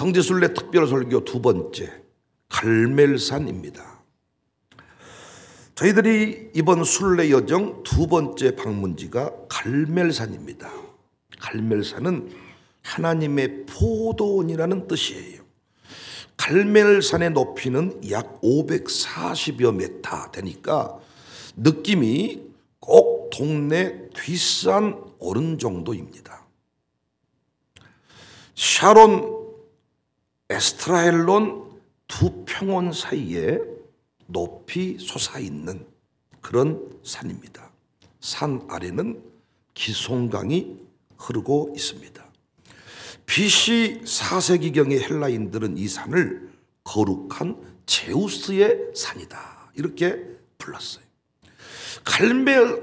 성지순례 특별설교 두 번째, 갈멜산입니다. 저희들이 이번 순례 여정 두 번째 방문지가 갈멜산입니다. 갈멜산은 하나님의 포도원이라는 뜻이에요. 갈멜산의 높이는 약 540여 메타 되니까 느낌이 꼭 동네 뒷산 오른 정도입니다. 샤론, 에스트라엘론 두 평원 사이에 높이 솟아있는 그런 산입니다. 산 아래는 기송강이 흐르고 있습니다. BC 4세기경의 헬라인들은 이 산을 거룩한 제우스의 산이다 이렇게 불렀어요.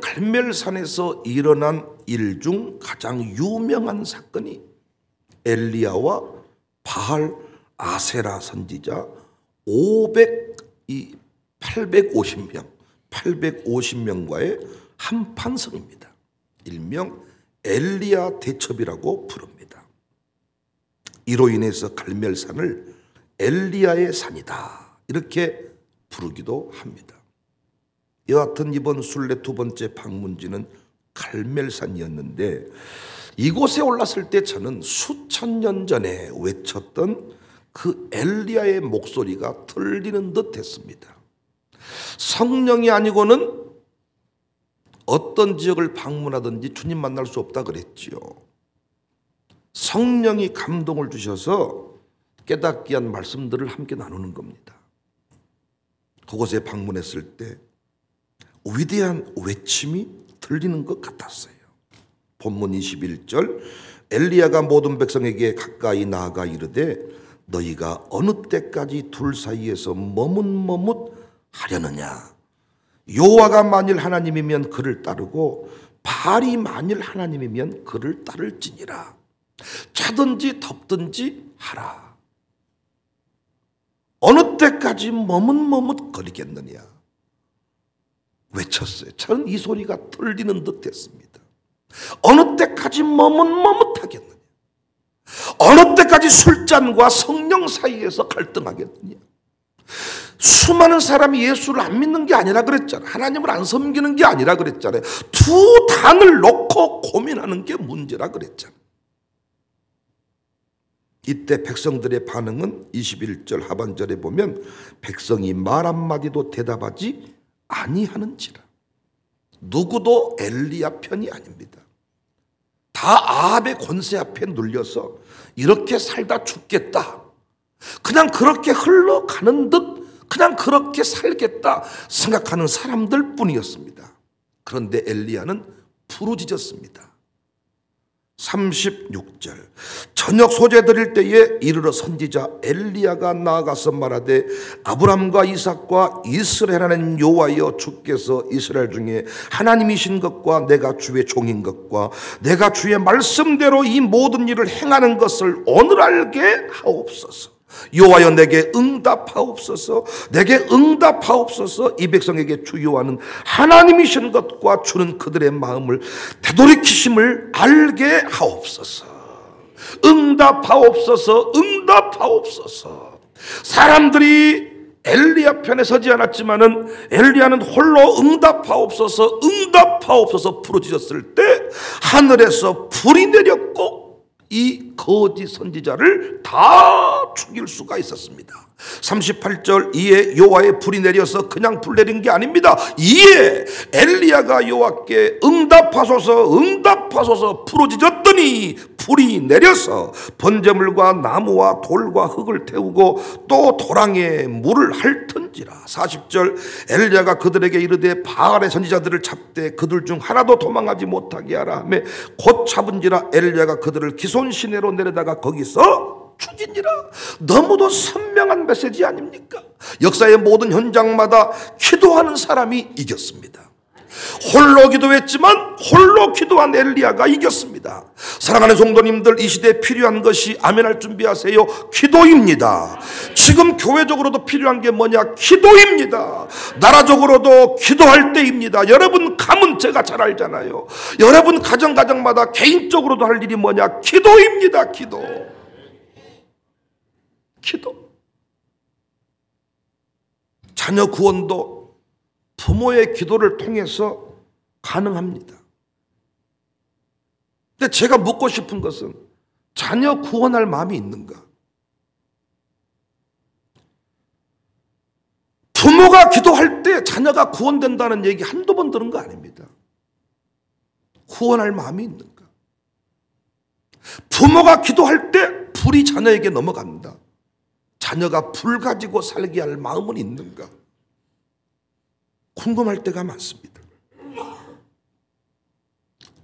갈멜산에서 일어난 일 중 가장 유명한 사건이 엘리야와 바알 아세라 선지자 850명과의 한판성입니다. 일명 엘리야 대첩이라고 부릅니다. 이로 인해서 갈멜산을 엘리야의 산이다 이렇게 부르기도 합니다. 여하튼 이번 순례 두 번째 방문지는 갈멜산이었는데 이곳에 올랐을 때 저는 수천 년 전에 외쳤던 그 엘리야의 목소리가 들리는 듯 했습니다. 성령이 아니고는 어떤 지역을 방문하든지 주님 만날 수 없다 그랬지요. 성령이 감동을 주셔서 깨닫게 한 말씀들을 함께 나누는 겁니다. 그곳에 방문했을 때 위대한 외침이 들리는 것 같았어요. 본문 21절, 엘리야가 모든 백성에게 가까이 나아가 이르되 너희가 어느 때까지 둘 사이에서 머뭇머뭇하려느냐. 여호와가 만일 하나님이면 그를 따르고 바알이 만일 하나님이면 그를 따를지니라. 차든지 덥든지 하라. 어느 때까지 머뭇머뭇거리겠느냐 외쳤어요. 저는 이 소리가 들리는 듯 했습니다. 어느 때까지 머뭇머뭇하겠느냐. 어느 때까지 술잔과 성령 사이에서 갈등하겠느냐. 수많은 사람이 예수를 안 믿는 게 아니라 그랬잖아요. 하나님을 안 섬기는 게 아니라 그랬잖아요. 두 단을 놓고 고민하는 게 문제라 그랬잖아요. 이때 백성들의 반응은 21절 하반절에 보면 백성이 말 한마디도 대답하지 아니하는지라. 누구도 엘리야 편이 아닙니다. 다 아합의 권세 앞에 눌려서 이렇게 살다 죽겠다, 그냥 그렇게 흘러가는 듯 그냥 그렇게 살겠다 생각하는 사람들 뿐이었습니다. 그런데 엘리야는 부르짖었습니다. 36절, 저녁 소재 드릴 때에 이르러 선지자 엘리야가 나아가서 말하되 아브람과 이삭과 이스라엘 하나님 여호와여, 주께서 이스라엘 중에 하나님이신 것과 내가 주의 종인 것과 내가 주의 말씀대로 이 모든 일을 행하는 것을 오늘 알게 하옵소서. 여호와여, 내게 응답하옵소서. 내게 응답하옵소서. 이 백성에게 주 여호와는 하나님이신 것과 주는 그들의 마음을 되돌이키심을 알게 하옵소서. 응답하옵소서. 응답하옵소서. 사람들이 엘리야 편에 서지 않았지만은 엘리야는 홀로 응답하옵소서, 응답하옵소서 부르짖었을 때 하늘에서 불이 내렸고 이 거짓 선지자를 다 죽일 수가 있었습니다. 38절, 이에 여호와의 불이 내려서 그냥 불 내린 게 아닙니다. 이에 엘리야가 여호와께 응답하소서 응답하소서 부르짖었더니 불이 내려서 번제물과 나무와 돌과 흙을 태우고 또 도랑에 물을 핥은지라. 40절, 엘리야가 그들에게 이르되 바알의 선지자들을 잡되 그들 중 하나도 도망하지 못하게 하라 하며 곧 잡은지라. 엘리야가 그들을 기손 시내로 내려다가 거기서 죽이니라. 너무도 선명한 메시지 아닙니까? 역사의 모든 현장마다 기도하는 사람이 이겼습니다. 홀로 기도했지만 홀로 기도한 엘리야가 이겼습니다. 사랑하는 성도님들, 이 시대에 필요한 것이 아멘할 준비하세요. 기도입니다. 지금 교회적으로도 필요한 게 뭐냐? 기도입니다. 나라적으로도 기도할 때입니다. 여러분 가문 제가 잘 알잖아요. 여러분 가정마다 개인적으로도 할 일이 뭐냐? 기도입니다. 기도. 기도. 자녀 구원도 부모의 기도를 통해서 가능합니다. 근데 제가 묻고 싶은 것은 자녀 구원할 마음이 있는가? 부모가 기도할 때 자녀가 구원된다는 얘기 한두 번 들은 거 아닙니다. 구원할 마음이 있는가? 부모가 기도할 때 불이 자녀에게 넘어간다. 자녀가 불 가지고 살게 할 마음은 있는가? 궁금할 때가 많습니다.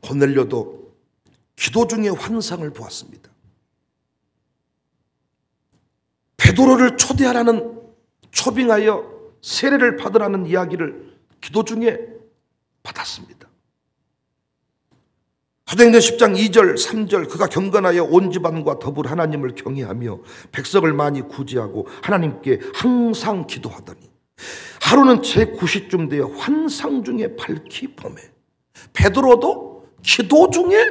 고넬료도 기도 중에 환상을 보았습니다. 베드로를 초대하라는, 초빙하여 세례를 받으라는 이야기를 기도 중에 받았습니다. 사도행전 10장 2절 3절 그가 경건하여 온 집안과 더불어 하나님을 경외하며 백성을 많이 구제하고 하나님께 항상 기도하더니 하루는 제9시쯤 되어 환상 중에 밝히 보매. 베드로도 기도 중에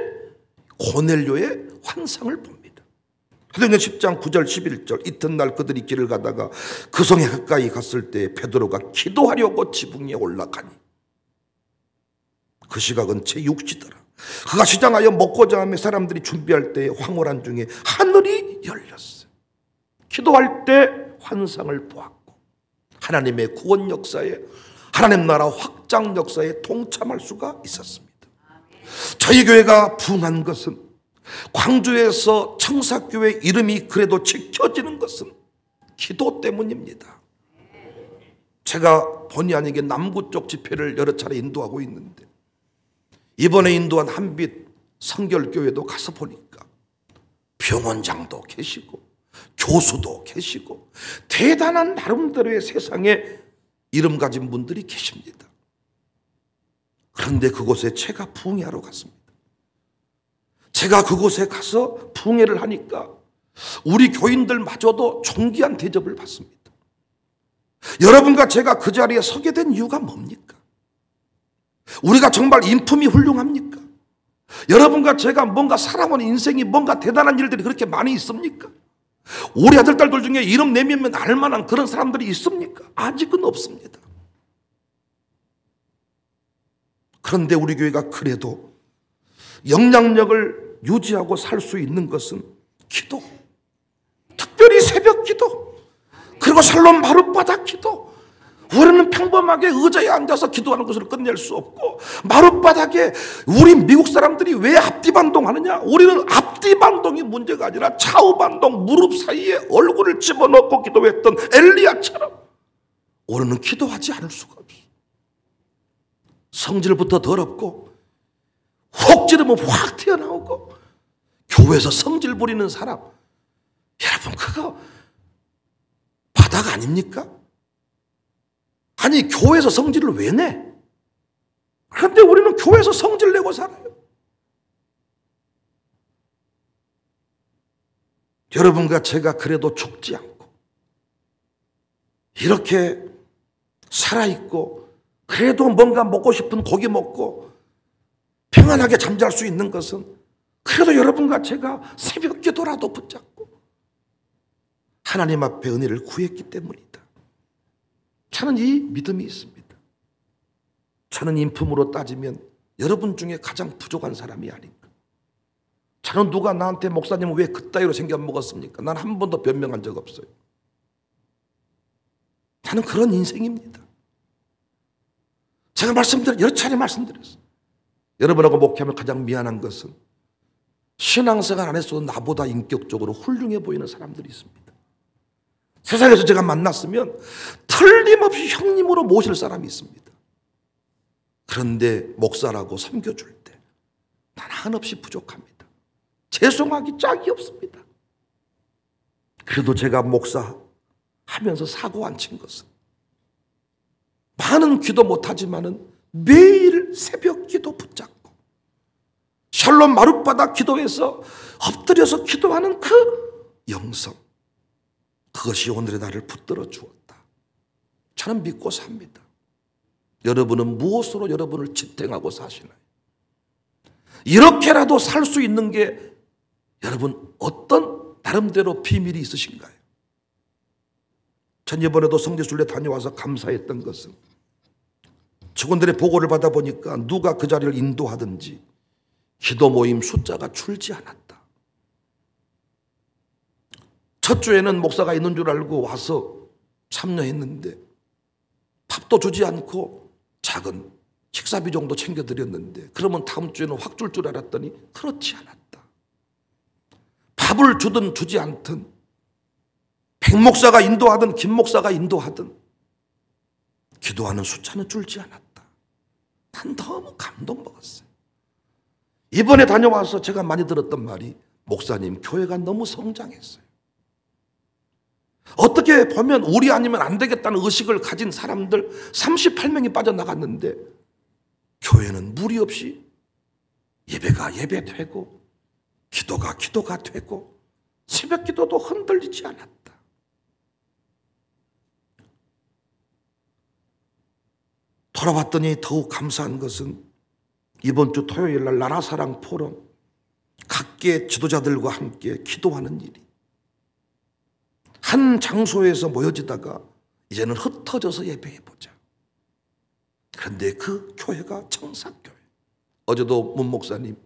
고넬료의 환상을 봅니다. 사도행전 10장 9절 11절 이튿날 그들이 길을 가다가 그 성에 가까이 갔을 때 베드로가 기도하려고 지붕에 올라가니 그 시각은 제6시더라. 그가 시장하여 먹고자 하며 사람들이 준비할 때 황홀한 중에 하늘이 열렸어요. 기도할 때 환상을 보았고 하나님의 구원 역사에, 하나님 나라 확장 역사에 동참할 수가 있었습니다. 저희 교회가 부흥한 것은, 광주에서 청사교회 이름이 그래도 지켜지는 것은 기도 때문입니다. 제가 본의 아니게 남구 쪽 집회를 여러 차례 인도하고 있는데 이번에 인도한 한빛 성결교회도 가서 보니까 병원장도 계시고 교수도 계시고 대단한 나름대로의 세상에 이름 가진 분들이 계십니다. 그런데 그곳에 제가 부흥회하러 갔습니다. 제가 그곳에 가서 부흥회를 하니까 우리 교인들마저도 존귀한 대접을 받습니다. 여러분과 제가 그 자리에 서게 된 이유가 뭡니까? 우리가 정말 인품이 훌륭합니까? 여러분과 제가 뭔가 살아온 인생이 뭔가 대단한 일들이 그렇게 많이 있습니까? 우리 아들, 딸들 중에 이름 내밀면 알만한 그런 사람들이 있습니까? 아직은 없습니다. 그런데 우리 교회가 그래도 영향력을 유지하고 살 수 있는 것은 기도, 특별히 새벽 기도, 그리고 샬롬 마룻바닥 기도. 우리는 평범하게 의자에 앉아서 기도하는 것으로 끝낼 수 없고, 마룻바닥에 우리 미국 사람들이 왜 앞뒤반동 하느냐? 우리는 앞뒤반동이 문제가 아니라 좌우반동, 무릎 사이에 얼굴을 집어넣고 기도했던 엘리야처럼 우리는 기도하지 않을 수가 없어. 성질부터 더럽고 혹 지르면 확 튀어나오고, 교회에서 성질 부리는 사람, 여러분 그거 바닥 아닙니까? 아니 교회에서 성질을 왜 내? 그런데 우리는 교회에서 성질 내고 살아요. 여러분과 제가 그래도 죽지 않고 이렇게 살아있고 그래도 뭔가 먹고 싶은 고기 먹고 평안하게 잠잘 수 있는 것은 그래도 여러분과 제가 새벽 기도라도 붙잡고 하나님 앞에 은혜를 구했기 때문이다. 저는 이 믿음이 있습니다. 저는 인품으로 따지면 여러분 중에 가장 부족한 사람이 아닌가. 저는 누가 나한테 목사님은 왜 그따위로 생겨 먹었습니까? 난 한 번도 변명한 적 없어요. 저는 그런 인생입니다. 제가 여러 차례 말씀드렸어요. 여러분하고 목회하면 가장 미안한 것은 신앙생활 안에서도 나보다 인격적으로 훌륭해 보이는 사람들이 있습니다. 세상에서 제가 만났으면 틀림없이 형님으로 모실 사람이 있습니다. 그런데 목사라고 섬겨줄 때 난 한없이 부족합니다. 죄송하기 짝이 없습니다. 그래도 제가 목사하면서 사고 안 친 것은 많은 기도 못하지만은 매일 새벽 기도 붙잡고 샬롬 마룻바닥 기도에서 엎드려서 기도하는 그 영성, 그것이 오늘의 나를 붙들어 주었다. 저는 믿고 삽니다. 여러분은 무엇으로 여러분을 지탱하고 사시나요? 이렇게라도 살 수 있는 게 여러분 어떤 나름대로 비밀이 있으신가요? 전 이번에도 성지순례 다녀와서 감사했던 것은 직원들의 보고를 받아보니까 누가 그 자리를 인도하든지 기도 모임 숫자가 줄지 않았다. 첫 주에는 목사가 있는 줄 알고 와서 참여했는데 밥도 주지 않고 작은 식사비 정도 챙겨드렸는데 그러면 다음 주에는 확 줄 줄 알았더니 그렇지 않았다. 밥을 주든 주지 않든 백 목사가 인도하든 김 목사가 인도하든 기도하는 숫자는 줄지 않았다. 난 너무 감동받았어요. 이번에 다녀와서 제가 많이 들었던 말이 목사님 교회가 너무 성장했어요. 어떻게 보면 우리 아니면 안 되겠다는 의식을 가진 사람들 38명이 빠져나갔는데 교회는 무리 없이 예배가 예배되고 기도가 기도가 되고 새벽 기도도 흔들리지 않았다. 돌아봤더니 더욱 감사한 것은 이번 주 토요일 날 나라사랑 포럼 각계 지도자들과 함께 기도하는 일이 한 장소에서 모여지다가 이제는 흩어져서 예배해보자. 그런데 그 교회가 청사교회. 어제도 문 목사님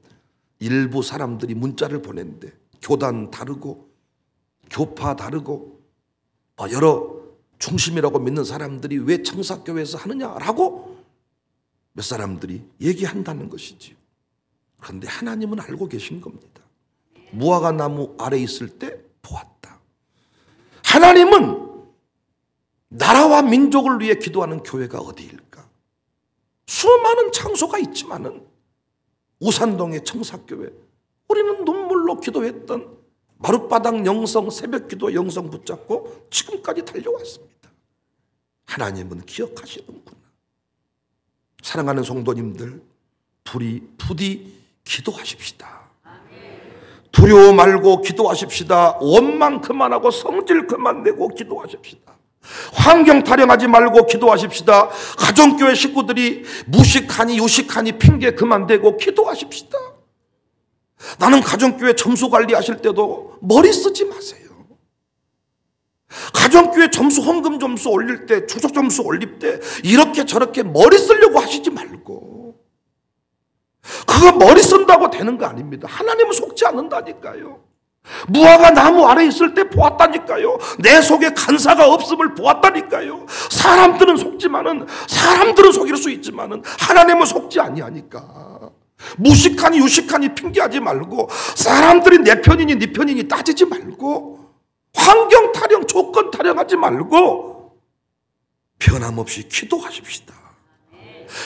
일부 사람들이 문자를 보냈는데 교단 다르고 교파 다르고 여러 중심이라고 믿는 사람들이 왜 청사교회에서 하느냐라고 몇 사람들이 얘기한다는 것이지. 그런데 하나님은 알고 계신 겁니다. 무화과 나무 아래 있을 때 보았다. 하나님은 나라와 민족을 위해 기도하는 교회가 어디일까? 수많은 장소가 있지만은 우산동의 청사교회, 우리는 눈물로 기도했던 마룻바닥 영성 새벽기도 영성 붙잡고 지금까지 달려왔습니다. 하나님은 기억하시는구나. 사랑하는 성도님들, 부디 기도하십시다. 두려워 말고 기도하십시다. 원망 그만하고 성질 그만 내고 기도하십시다. 환경 타령하지 말고 기도하십시다. 가정교회 식구들이 무식하니 유식하니 핑계 그만 대고 기도하십시다. 나는 가정교회 점수 관리하실 때도 머리 쓰지 마세요. 가정교회 점수 헌금 점수 올릴 때 추석 점수 올릴 때 이렇게 저렇게 머리 쓰려고 하시지 말고, 그거 머리 쓴다고 되는 거 아닙니다. 하나님은 속지 않는다니까요. 무화과 나무 아래 있을 때 보았다니까요. 내 속에 간사가 없음을 보았다니까요. 사람들은 속지만은, 사람들은 속일 수 있지만은 하나님은 속지 아니하니까. 무식하니 유식하니 핑계하지 말고, 사람들이 내 편이니 네 편이니 따지지 말고, 환경 타령 조건 타령하지 말고 변함없이 기도하십시다.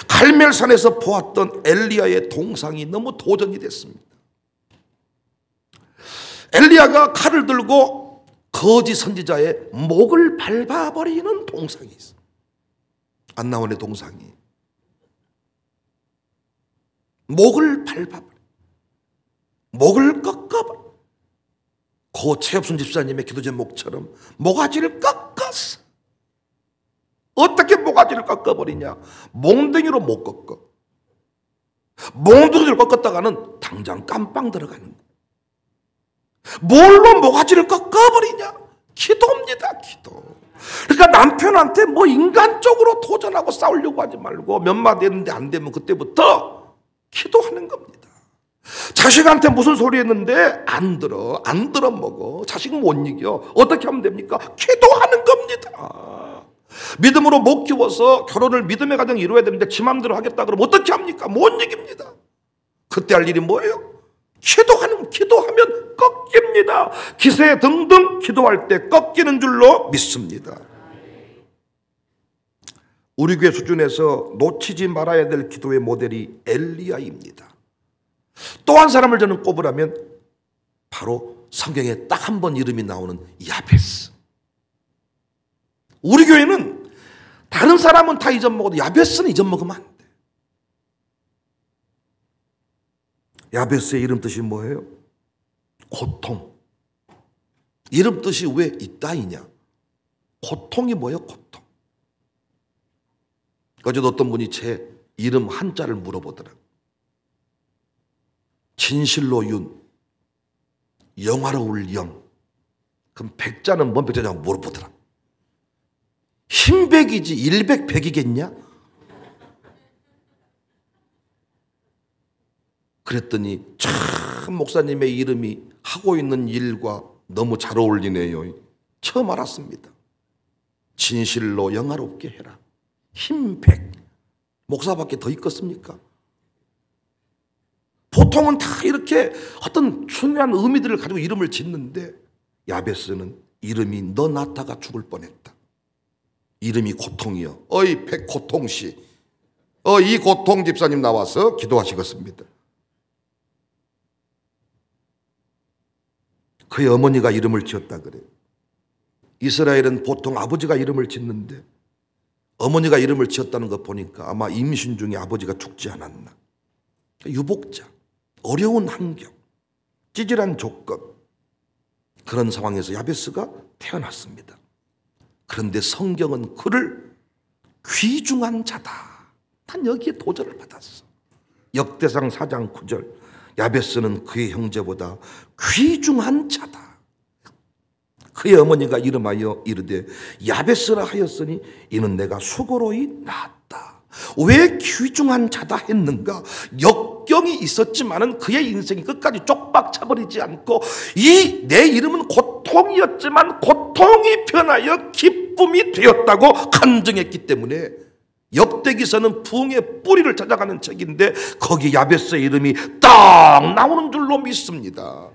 갈멜산에서 보았던 엘리야의 동상이 너무 도전이 됐습니다. 엘리야가 칼을 들고 거짓 선지자의 목을 밟아버리는 동상이 있어. 안 나오네 동상이. 목을 밟아버려. 목을 꺾어버려. 고 최엽순 집사님의 기도 제목처럼 모가지를 꺾었어. 어떻게 모가지를 꺾어버리냐? 몽둥이로 못 꺾어. 몽둥이를 꺾었다가는 당장 깜빵 들어가는 거야. 뭘로 모가지를 꺾어버리냐? 기도입니다. 기도. 그러니까 남편한테 뭐 인간적으로 도전하고 싸우려고 하지 말고 몇 마디 했는데 안 되면 그때부터 기도하는 겁니다. 자식한테 무슨 소리 했는데 안 들어 먹어. 자식 못 이겨. 어떻게 하면 됩니까? 기도하는 겁니다. 믿음으로 못 키워서 결혼을 믿음의 가정 이루어야 되는데 지 맘대로 하겠다 그러면 어떻게 합니까? 못 이깁니다. 그때 할 일이 뭐예요? 기도하면 꺾입니다. 기세 등등 기도할 때 꺾이는 줄로 믿습니다. 우리 교회 수준에서 놓치지 말아야 될 기도의 모델이 엘리야입니다. 또 한 사람을 저는 꼽으라면 바로 성경에 딱 한 번 이름이 나오는 야베스. 우리 교회는 다른 사람은 다 잊어먹어도 야베스는 잊어먹으면 안 돼. 야베스의 이름 뜻이 뭐예요? 고통. 이름 뜻이 왜 이따이냐? 고통이 뭐예요? 고통. 어제도 어떤 분이 제 이름 한자를 물어보더라고요. 진실로 윤, 영화로울 영. 그럼 백자는 뭔 백자냐고 물어보더라. 흰백이지 일백백이겠냐? 그랬더니 참 목사님의 이름이 하고 있는 일과 너무 잘 어울리네요. 처음 알았습니다. 진실로 영화롭게 해라. 흰백. 목사밖에 더 있겠습니까? 보통은 다 이렇게 어떤 중요한 의미들을 가지고 이름을 짓는데 야베스는 이름이 너 낳다가 죽을 뻔했다. 이름이 고통이요. 어이 백고통씨, 이 고통 집사님 나와서 기도하시겠습니다. 그의 어머니가 이름을 지었다 그래요. 이스라엘은 보통 아버지가 이름을 짓는데 어머니가 이름을 지었다는 거 보니까 아마 임신 중에 아버지가 죽지 않았나. 유복자, 어려운 환경, 찌질한 조건, 그런 상황에서 야베스가 태어났습니다. 그런데 성경은 그를 귀중한 자다. 난 여기에 도전을 받았어. 역대상 4장 9절, 야베스는 그의 형제보다 귀중한 자다. 그의 어머니가 이름하여 이르되 야베스라 하였으니 이는 내가 수고로이 낳았다. 왜 귀중한 자다 했는가? 역경이 있었지만은 그의 인생이 끝까지 쪽박 차버리지 않고 이 내 이름은 고통이었지만 고통이 변하여 기쁨이 되었다고 간증했기 때문에 역대기서는 부흥의 뿌리를 찾아가는 책인데 거기 야베스의 이름이 딱 나오는 줄로 믿습니다.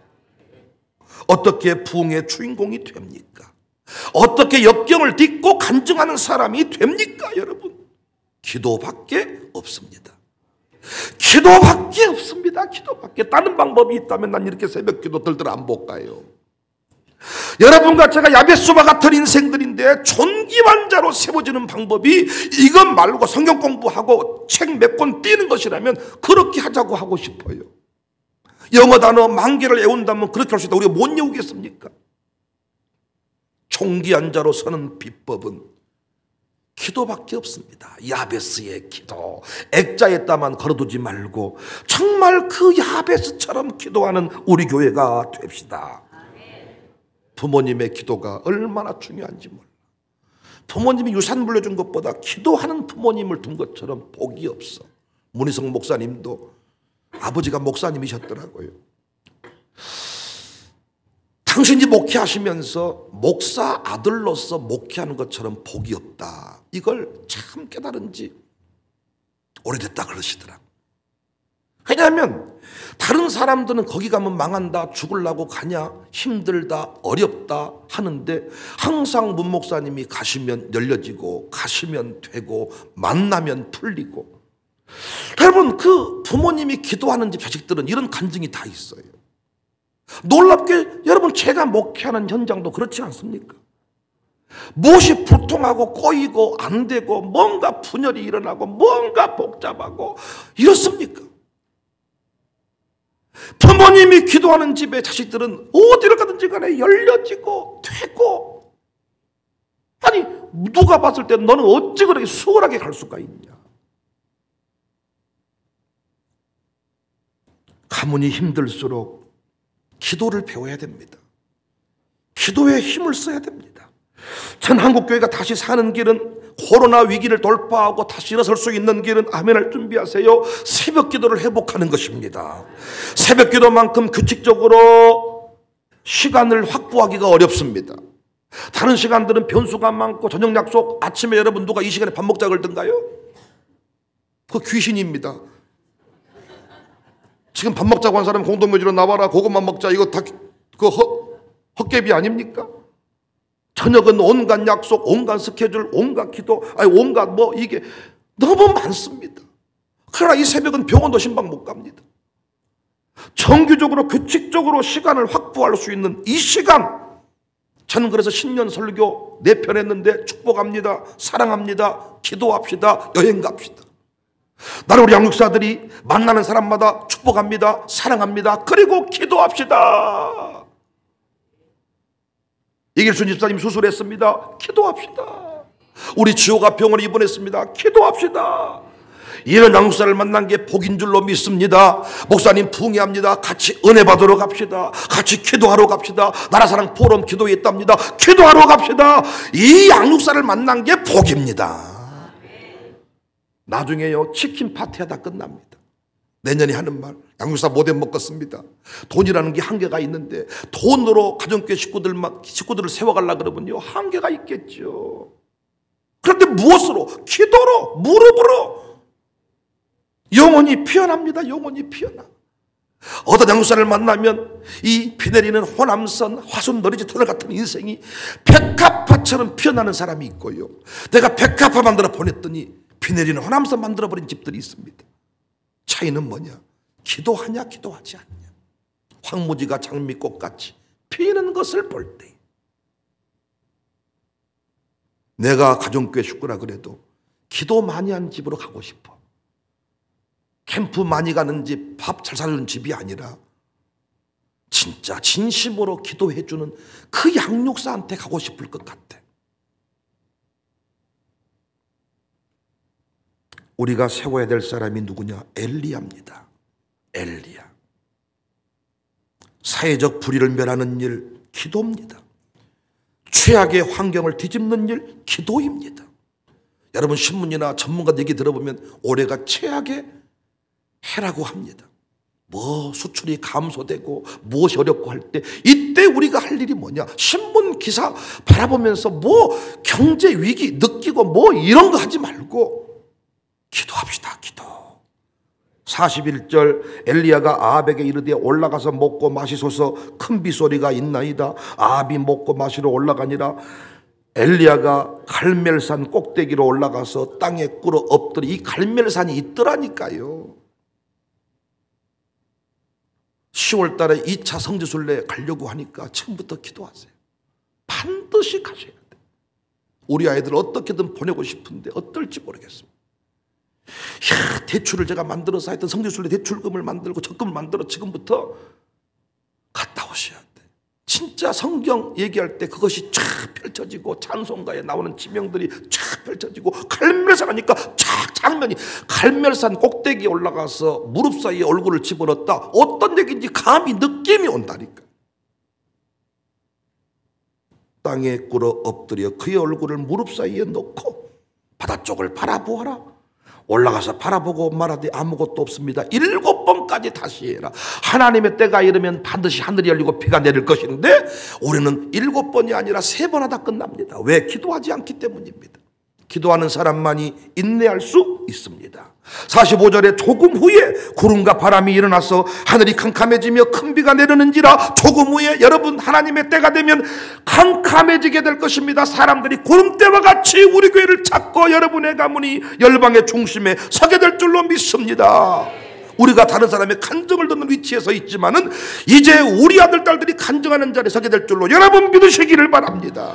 어떻게 부흥의 주인공이 됩니까? 어떻게 역경을 딛고 간증하는 사람이 됩니까, 여러분? 기도밖에 없습니다. 기도밖에 없습니다. 기도밖에. 다른 방법이 있다면 난 이렇게 새벽 기도 들들 안 못 가요. 여러분과 제가 야베스와 같은 인생들인데 존귀한 자로 세워지는 방법이 이것 말고 성경 공부하고 책 몇 권 띄는 것이라면 그렇게 하자고 하고 싶어요. 영어 단어 10,000개를 외운다면 그렇게 할 수 있다. 우리가 못 외우겠습니까? 존귀한 자로 서는 비법은 기도밖에 없습니다. 야베스의 기도. 액자에다만 걸어두지 말고 정말 그 야베스처럼 기도하는 우리 교회가 됩시다. 부모님의 기도가 얼마나 중요한지 몰라. 부모님이 유산 물려준 것보다 기도하는 부모님을 둔 것처럼 복이 없어. 문희성 목사님도 아버지가 목사님이셨더라고요. 당신이 목회하시면서 목사 아들로서 목회하는 것처럼 복이 없다. 이걸 참 깨달은 지 오래됐다 그러시더라고요. 왜냐하면 다른 사람들은 거기 가면 망한다, 죽으려고 가냐, 힘들다, 어렵다 하는데 항상 문 목사님이 가시면 열려지고 가시면 되고 만나면 풀리고. 여러분, 그 부모님이 기도하는 집 자식들은 이런 간증이 다 있어요. 놀랍게 여러분, 제가 목회하는 현장도 그렇지 않습니까? 무엇이 불통하고 꼬이고 안 되고 뭔가 분열이 일어나고 뭔가 복잡하고 이렇습니까? 부모님이 기도하는 집의 자식들은 어디를 가든지 간에 열려지고 되고. 아니, 누가 봤을 때 너는 어찌 그렇게 수월하게 갈 수가 있냐. 가문이 힘들수록 기도를 배워야 됩니다. 기도에 힘을 써야 됩니다. 전 한국교회가 다시 사는 길은, 코로나 위기를 돌파하고 다시 일어설 수 있는 길은, 아멘을 준비하세요, 새벽 기도를 회복하는 것입니다. 새벽 기도만큼 규칙적으로 시간을 확보하기가 어렵습니다. 다른 시간들은 변수가 많고 저녁 약속, 아침에 여러분 누가 이 시간에 밥 먹자 그러던가요? 그 귀신입니다. 지금 밥 먹자고 한 사람 공동묘지로 나와라, 그것만 먹자, 이거 다 그 헛개비 아닙니까? 저녁은 온갖 약속, 온갖 스케줄, 온갖 기도, 온갖 이게 너무 많습니다. 그러나 이 새벽은 병원도 신방 못 갑니다. 정규적으로 규칙적으로 시간을 확보할 수 있는 이 시간, 저는 그래서 신년 설교 4편 했는데 축복합니다, 사랑합니다, 기도합시다, 여행 갑시다. 나는 우리 양육사들이 만나는 사람마다 축복합니다, 사랑합니다, 그리고 기도합시다. 이길순 집사님 수술했습니다, 기도합시다. 우리 지호가 병원에 입원했습니다, 기도합시다. 이런 양육사를 만난 게 복인 줄로 믿습니다. 목사님 부흥회합니다. 같이 은혜 받으러 갑시다. 같이 기도하러 갑시다. 나라사랑 포럼 기도회 있답니다. 기도하러 갑시다. 이 양육사를 만난 게 복입니다. 나중에요 치킨 파티하다 끝납니다. 내년에 하는 말, 양육사 못해 먹겠습니다. 돈이라는 게 한계가 있는데 돈으로 가정교회 식구들을 세워가려고 그러면요 한계가 있겠죠. 그런데 무엇으로? 기도로, 무릎으로 영혼이 피어납니다. 영혼이 피어나. 어떤 양육사를 만나면 이 비 내리는 호남선 화순 너리지 터널 같은 인생이 백합화처럼 피어나는 사람이 있고요, 내가 백합화 만들어 보냈더니 비 내리는 호남선 만들어버린 집들이 있습니다. 차이는 뭐냐? 기도하냐 기도하지 않냐. 황무지가 장미꽃같이 피는 것을 볼 때 내가 가정교회 식구라 그래도 기도 많이 하는 집으로 가고 싶어. 캠프 많이 가는 집, 밥 잘 사주는 집이 아니라 진짜 진심으로 기도해 주는 그 양육사한테 가고 싶을 것 같아. 우리가 세워야 될 사람이 누구냐? 엘리야입니다. 엘리야. 사회적 불의를 멸하는 일, 기도입니다. 최악의 환경을 뒤집는 일, 기도입니다. 여러분 신문이나 전문가 얘기 들어보면 올해가 최악의 해라고 합니다. 뭐 수출이 감소되고 무엇이 어렵고 할 때 이때 우리가 할 일이 뭐냐? 신문 기사 바라보면서 뭐 경제 위기 느끼고 뭐 이런 거 하지 말고 기도합시다. 기도. 41절 엘리야가 아합에게 이르되 올라가서 먹고 마시소서. 큰 비소리가 있나이다. 아합이 먹고 마시러 올라가니라. 엘리야가 갈멜산 꼭대기로 올라가서 땅에 꿇어 엎드려. 이 갈멜산이 있더라니까요. 10월 달에 2차 성지순례 가려고 하니까 지금부터 기도하세요. 반드시 가셔야 돼요. 우리 아이들 어떻게든 보내고 싶은데 어떨지 모르겠습니다. 야, 대출을 제가 만들어서 하여튼 성지순례 대출금을 만들고 적금을 만들어 지금부터 갔다 오셔야 돼. 진짜 성경 얘기할 때 그것이 쫙 펼쳐지고 찬송가에 나오는 지명들이 쫙 펼쳐지고 갈멜산 하니까 쫙 장면이 갈멜산 꼭대기에 올라가서 무릎 사이에 얼굴을 집어넣었다. 어떤 얘기인지 감히 느낌이 온다니까. 땅에 꿇어 엎드려 그의 얼굴을 무릎 사이에 놓고 바다 쪽을 바라보아라. 올라가서 바라보고 말하되 아무것도 없습니다. 7번까지 다시 해라. 하나님의 때가 이르면 반드시 하늘이 열리고 비가 내릴 것인데 올해는 7번이 아니라 3번 하다 끝납니다. 왜? 기도하지 않기 때문입니다. 기도하는 사람만이 인내할 수 있습니다. 45절에 조금 후에 구름과 바람이 일어나서 하늘이 캄캄해지며 큰 비가 내리는지라. 조금 후에 여러분 하나님의 때가 되면 캄캄해지게 될 것입니다. 사람들이 구름대와 같이 우리 교회를 찾고 여러분의 가문이 열방의 중심에 서게 될 줄로 믿습니다. 우리가 다른 사람의 간증을 듣는 위치에 서 있지만은 이제 우리 아들 딸들이 간증하는 자리에 서게 될 줄로 여러분 믿으시기를 바랍니다.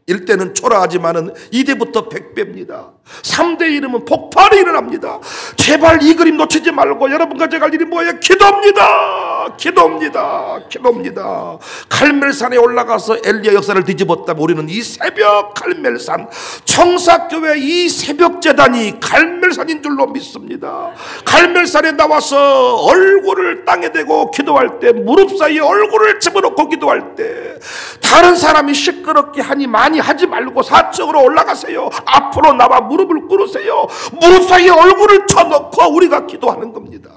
1대는 초라하지만은 2대부터 100배입니다. 3대 이름은 폭발이 일어납니다. 제발 이 그림 놓치지 말고 여러분과 제가 할 일이 뭐예요? 기도입니다. 기도입니다. 기도입니다. 갈멜산에 올라가서 엘리야 역사를 뒤집었다면 우리는 이 새벽 갈멜산 청사교회 이 새벽 재단이 갈멜산인 줄로 믿습니다. 갈멜산에 나와서 얼굴을 땅에 대고 기도할 때, 무릎 사이에 얼굴을 집어넣고 기도할 때 다른 사람이 시끄럽게 하니 많이 하지 말고 사적으로 올라가세요. 앞으로 나와 무릎을 꿇으세요. 무릎 사이에 얼굴을 쳐놓고 우리가 기도하는 겁니다.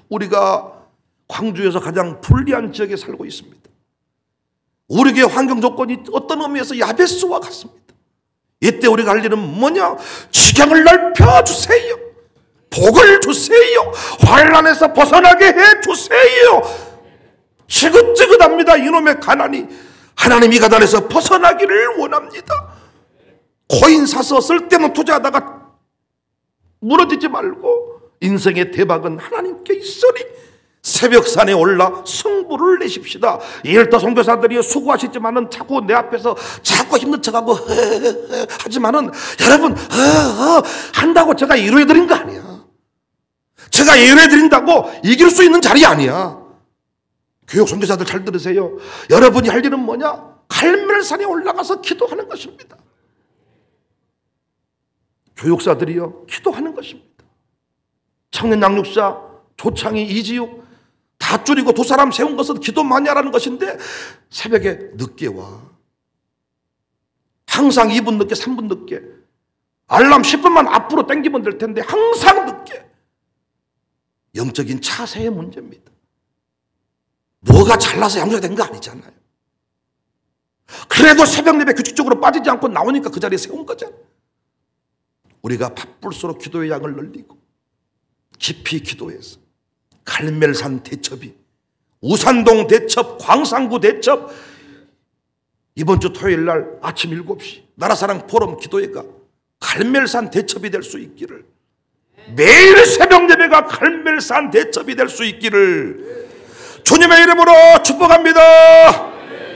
우리가 광주에서 가장 불리한 지역에 살고 있습니다. 우리 교회 환경 조건이 어떤 의미에서 야베스와 같습니다. 이때 우리가 할 일은 뭐냐? 지경을 넓혀주세요. 복을 주세요. 환난에서 벗어나게 해주세요. 지긋지긋합니다. 이놈의 가난이. 하나님 이 가난에서 벗어나기를 원합니다. 코인 사서 쓸데없는 투자하다가 무너지지 말고 인생의 대박은 하나님께 있으니 새벽산에 올라 승부를 내십시다. 일터 선교사들이 수고하시지만은 자꾸 내 앞에서 자꾸 힘든 척하고 하지만은 여러분 한다고 제가 이루어드린 거 아니야. 제가 이루어드린다고 이길 수 있는 자리 아니야. 교육 선교사들 잘 들으세요. 여러분이 할 일은 뭐냐? 갈멜산에 올라가서 기도하는 것입니다. 교육사들이요 기도하는 것입니다. 청년 양육사 조창희, 이지욱 다 줄이고 두 사람 세운 것은 기도 많이 하라는 것인데 새벽에 늦게 와. 항상 2분 늦게 3분 늦게. 알람 10분만 앞으로 당기면 될 텐데 항상 늦게. 영적인 차세의 문제입니다. 뭐가 잘나서 양육이 된 거 아니잖아요. 그래도 새벽 예배 규칙적으로 빠지지 않고 나오니까 그 자리에 세운 거잖아요. 우리가 바쁠수록 기도의 양을 늘리고 깊이 기도해서 갈멜산 대첩이, 우산동 대첩, 광산구 대첩, 이번 주 토요일 날 아침 7시 나라사랑 포럼 기도회가 갈멜산 대첩이 될 수 있기를, 매일 새벽 예배가 갈멜산 대첩이 될 수 있기를 주님의 이름으로 축복합니다.